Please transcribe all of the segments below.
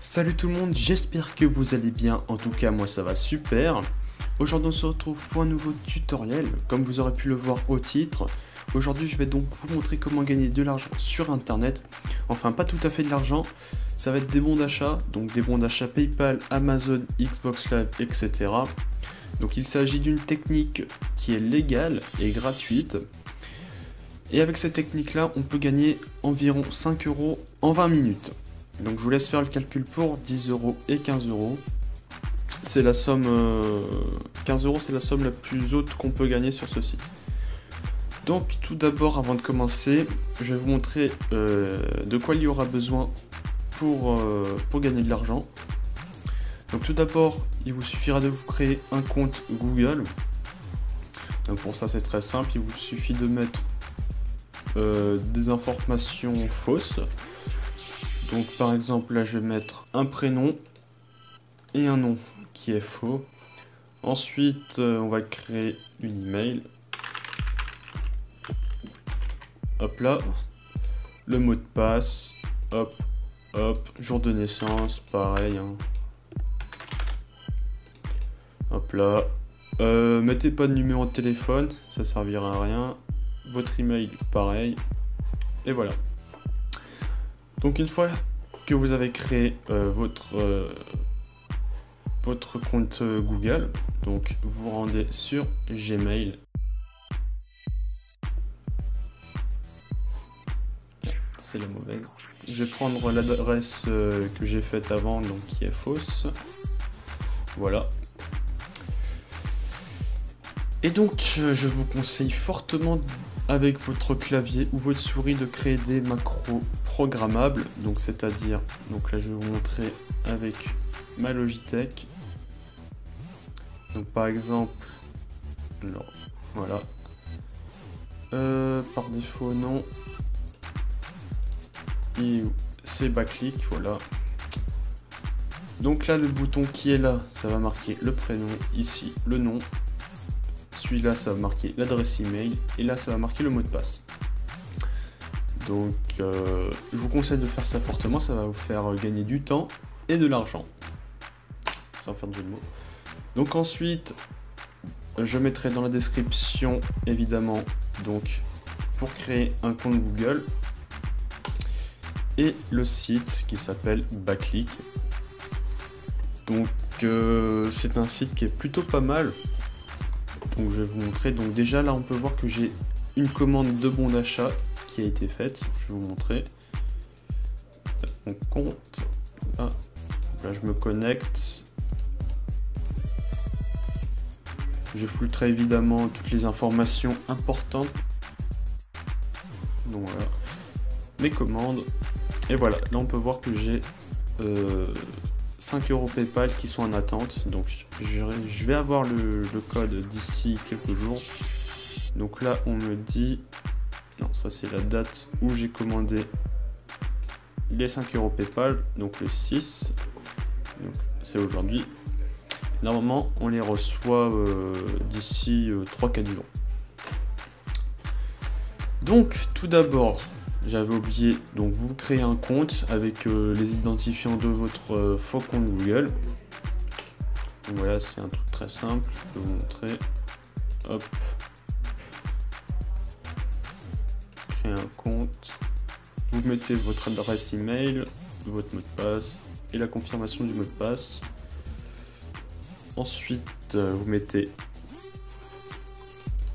Salut tout le monde, j'espère que vous allez bien, en tout cas moi ça va super. Aujourd'hui on se retrouve pour un nouveau tutoriel, comme vous aurez pu le voir au titre. Aujourd'hui je vais donc vous montrer comment gagner de l'argent sur internet. Enfin pas tout à fait de l'argent, ça va être des bons d'achat, donc des bons d'achat PayPal, Amazon, Xbox Live, etc. Donc il s'agit d'une technique qui est légale et gratuite. Et avec cette technique là on peut gagner environ 5 € en 20 minutes. Donc je vous laisse faire le calcul pour 10 € et 15 €. C'est la somme 15 € c'est la somme la plus haute qu'on peut gagner sur ce site. Donc tout d'abord, avant de commencer, je vais vous montrer de quoi il y aura besoin pour gagner de l'argent. Donc tout d'abord, il vous suffira de vous créer un compte Google. Donc pour ça c'est très simple, il vous suffit de mettre des informations fausses. Donc par exemple là je vais mettre un prénom et un nom qui est faux. Ensuite on va créer une email. Hop là. Le mot de passe. Hop, hop. Jour de naissance, pareil. Hein. Hop là. Mettez pas de numéro de téléphone, ça servira à rien. Votre email, pareil. Et voilà. Donc une fois que vous avez créé votre compte Google, donc vous rendez sur Gmail. C'est la mauvaise. Je vais prendre l'adresse que j'ai faite avant, donc qui est fausse. Voilà. Et donc je vous conseille fortement avec votre clavier ou votre souris de créer des macros programmables, donc c'est-à-dire, donc là je vais vous montrer avec ma Logitech. Donc par exemple, non, voilà, par défaut non, et c'est backlick, voilà. Donc là le bouton qui est là, ça va marquer le prénom, ici le nom. Celui-là, ça va marquer l'adresse email et là, ça va marquer le mot de passe. Donc, je vous conseille de faire ça fortement, ça va vous faire gagner du temps et de l'argent, sans faire de jeu de mots. Donc ensuite, je mettrai dans la description, évidemment, donc pour créer un compte Google et le site qui s'appelle Backlick. Donc, c'est un site qui est plutôt pas mal. Donc je vais vous montrer, donc déjà là on peut voir que j'ai une commande de bon d'achat qui a été faite, je vais vous montrer mon compte, là je me connecte, je flouterai évidemment toutes les informations importantes, donc voilà, mes commandes, et voilà, là on peut voir que j'ai 5 € PayPal qui sont en attente, donc je vais avoir le code d'ici quelques jours. Donc là on me dit, non ça c'est la date où j'ai commandé les 5 € PayPal, donc le 6, donc c'est aujourd'hui. Normalement on les reçoit d'ici 3-4 jours. Donc tout d'abord, j'avais oublié, donc vous créez un compte avec les identifiants de votre faux compte Google. Donc voilà, c'est un truc très simple, je vais vous montrer. Hop. Créer un compte. Vous mettez votre adresse email, votre mot de passe et la confirmation du mot de passe. Ensuite, vous mettez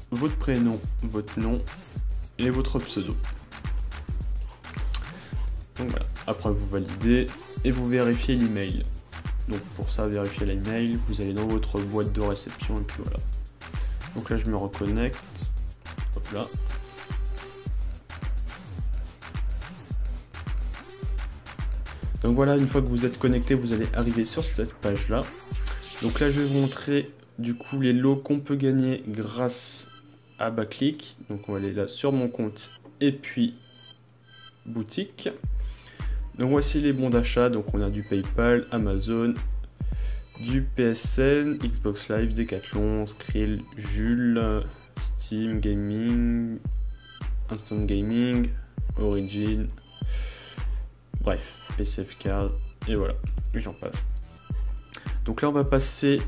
votre prénom, votre nom et votre pseudo. Donc voilà, après vous validez et vous vérifiez l'email. Donc pour ça, vérifier l'email, vous allez dans votre boîte de réception et puis voilà. Donc là je me reconnecte, hop là. Donc voilà, une fois que vous êtes connecté, vous allez arriver sur cette page là. Donc là je vais vous montrer du coup les lots qu'on peut gagner grâce à Backlick. Donc on va aller là sur mon compte et puis boutique. Donc voici les bons d'achat, donc on a du PayPal, Amazon, du PSN, Xbox Live, Decathlon, Skrill, Jules, Steam Gaming, Instant Gaming, Origin, bref, PCF Card, et voilà, et j'en passe. Donc là on va passer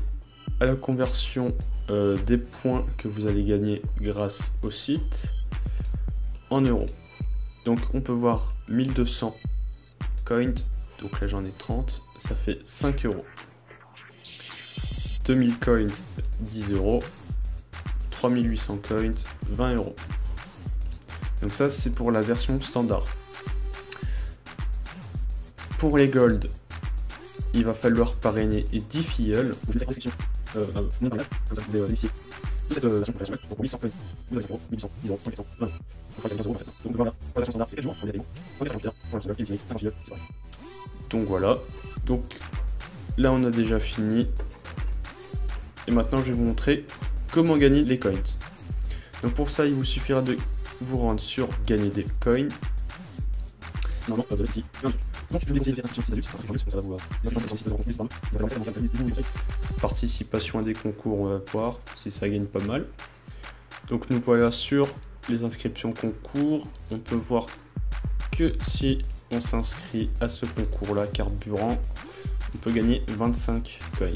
à la conversion des points que vous allez gagner grâce au site en euros. Donc on peut voir 1200 coins, donc là j'en ai 30, ça fait 5 euros. 2000 coins, 10 euros. 3800 coins, 20 euros. Donc ça c'est pour la version standard. Pour les gold, il va falloir parrainer 10 filleuls. Je vais faire de cette version professionnelle pour 1100 coins. Vous avez 0, 1800, 10 euros, 1500, 20 euros. Donc 15 euros en fait. Donc voilà, pour la version standard c'est 4 jours, on est bon. On est 48 heures, pour la version c'est 50 filleuls, c'est vrai. Donc voilà. Donc là on a déjà fini. Et maintenant je vais vous montrer comment gagner les coins. Donc pour ça il vous suffira de vous rendre sur gagner des coins. Non, vous avez ici. Donc je vais vous conseiller de faire inscription de site adulte, ça va vous participation à des concours, on va voir si ça gagne pas mal. Donc nous voilà sur les inscriptions concours. On peut voir que si on s'inscrit à ce concours là, carburant, on peut gagner 25 coins.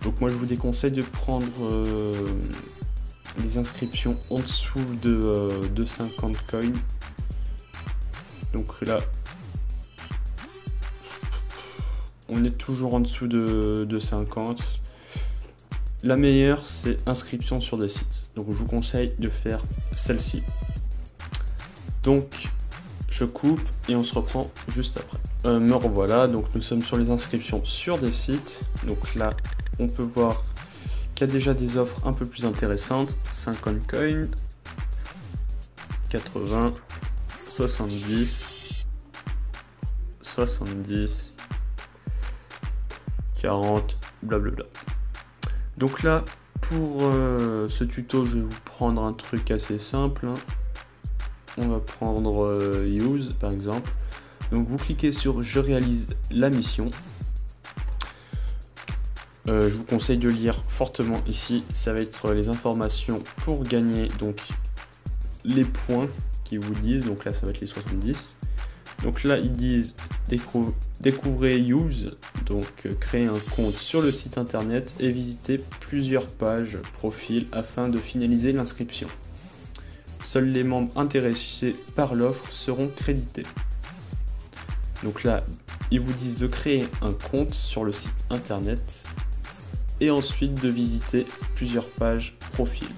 Donc moi je vous déconseille de prendre les inscriptions en dessous de 50 coins. Donc là on est toujours en dessous de 50. La meilleure c'est inscription sur des sites. Donc je vous conseille de faire celle-ci. Donc je coupe et on se reprend juste après. Me revoilà, donc nous sommes sur les inscriptions sur des sites. Donc là on peut voir qu'il y a déjà des offres un peu plus intéressantes. 50 coins, 80, 70, 70, 40, blablabla. Donc là, pour ce tuto, je vais vous prendre un truc assez simple. Hein. On va prendre Use, par exemple. Donc vous cliquez sur « Je réalise la mission ». Je vous conseille de lire fortement ici. Ça va être les informations pour gagner donc les points qu'ils vous disent. Donc là, ça va être les 70. Donc là, ils disent découvrez Use, donc créer un compte sur le site internet et visiter plusieurs pages profil afin de finaliser l'inscription. Seuls les membres intéressés par l'offre seront crédités. Donc là, ils vous disent de créer un compte sur le site internet et ensuite de visiter plusieurs pages profil.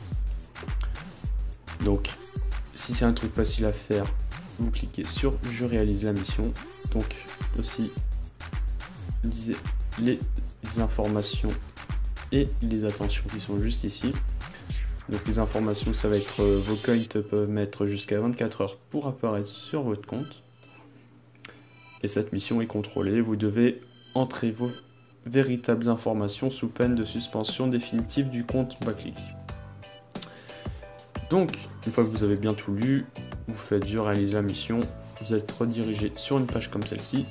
Donc, si c'est un truc facile à faire, vous cliquez sur je réalise la mission. Donc aussi lisez les informations et les attentions qui sont juste ici. Donc les informations, ça va être vos coins peuvent mettre jusqu'à 24 heures pour apparaître sur votre compte. Et cette mission est contrôlée. Vous devez entrer vos véritables informations sous peine de suspension définitive du compte Backclick. Donc, une fois que vous avez bien tout lu, vous faites je réalise la mission, vous êtes redirigé sur une page comme celle-ci.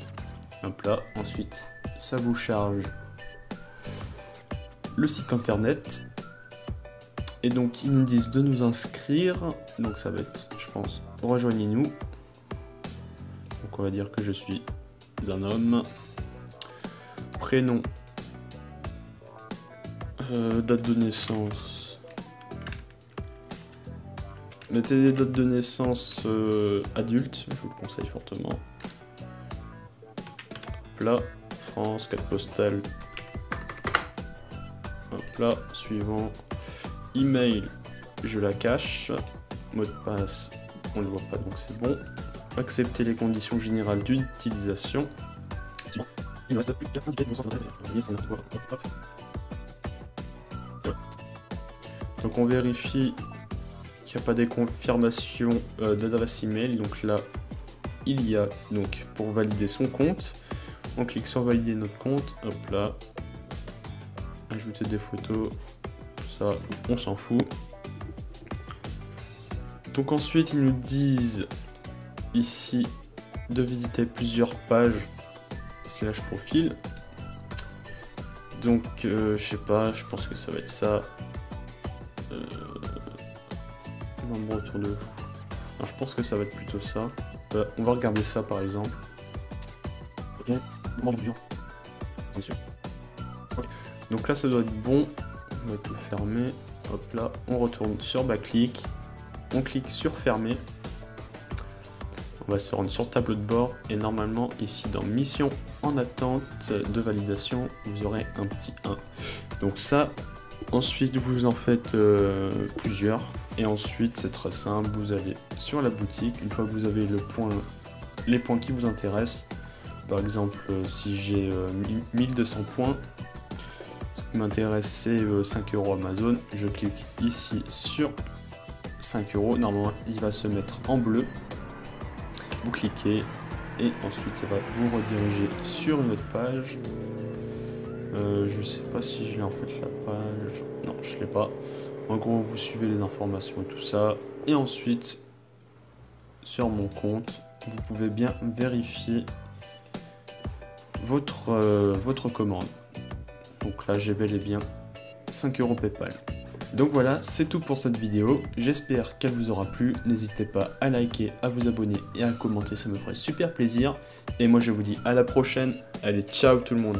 Hop là, ensuite ça vous charge le site internet. Et donc ils nous disent de nous inscrire. Donc ça va être, je pense, rejoignez-nous. Donc on va dire que je suis un homme. Prénom. Date de naissance. Mettez des dates de naissance adultes, je vous le conseille fortement. Hop là, France, code postal. Hop là, suivant. Email, je la cache. Mot de passe, on ne le voit pas donc c'est bon. Accepter les conditions générales d'utilisation. Il ne reste plus qu'à indiquer vos donc on vérifie qu'il n'y a pas des confirmations d'adresse email. Donc là, il y a donc pour valider son compte. On clique sur valider notre compte. Hop là. Ajouter des photos. Ça, on s'en fout. Donc ensuite, ils nous disent ici de visiter plusieurs pages / profil. Donc, je sais pas, je pense que ça va être ça. Membre autour de vous. Alors, je pense que ça va être plutôt ça. On va regarder ça par exemple. Ok. Donc là ça doit être bon, on va tout fermer, hop là, on retourne sur Backlick, on clique sur fermer, on va se rendre sur tableau de bord et normalement ici dans mission en attente de validation, vous aurez un petit 1. Donc ça, ensuite vous en faites plusieurs et ensuite c'est très simple, vous allez sur la boutique, une fois que vous avez les points qui vous intéressent, par exemple si j'ai 1200 points, ce qui m'intéresse c'est 5 € Amazon, je clique ici sur 5 €, normalement il va se mettre en bleu, vous cliquez et ensuite ça va vous rediriger sur une autre page. Je sais pas si je l'ai en fait la page, non je l'ai pas. En gros vous suivez les informations et tout ça et ensuite sur mon compte vous pouvez bien vérifier votre commande. Donc là j'ai bel et bien 5 € PayPal. Donc voilà, c'est tout pour cette vidéo, j'espère qu'elle vous aura plu, n'hésitez pas à liker, à vous abonner et à commenter, ça me ferait super plaisir. Et moi je vous dis à la prochaine, allez ciao tout le monde.